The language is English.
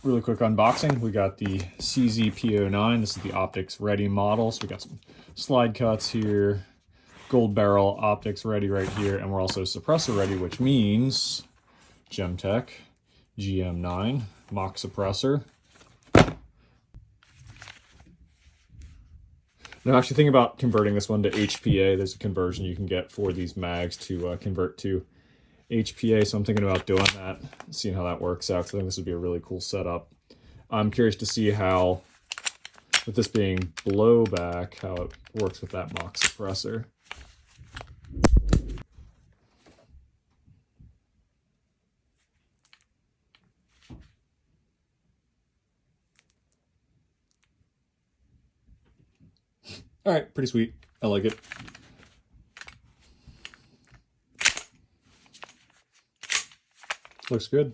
Really quick unboxing. We got the CZ P-09. This is the optics ready model. So we got some slide cuts here, gold barrel optics ready right here, and we're also suppressor ready, which means Gemtech GM9 mock suppressor. Now, I'm actually thinking about converting this one to HPA. There's a conversion you can get for these mags to convert to HPA, so I'm thinking about doing that, seeing how that works out, because I think this would be a really cool setup. I'm curious to see how, with this being blowback, how it works with that mock suppressor. All right, pretty sweet. I like it. Looks good.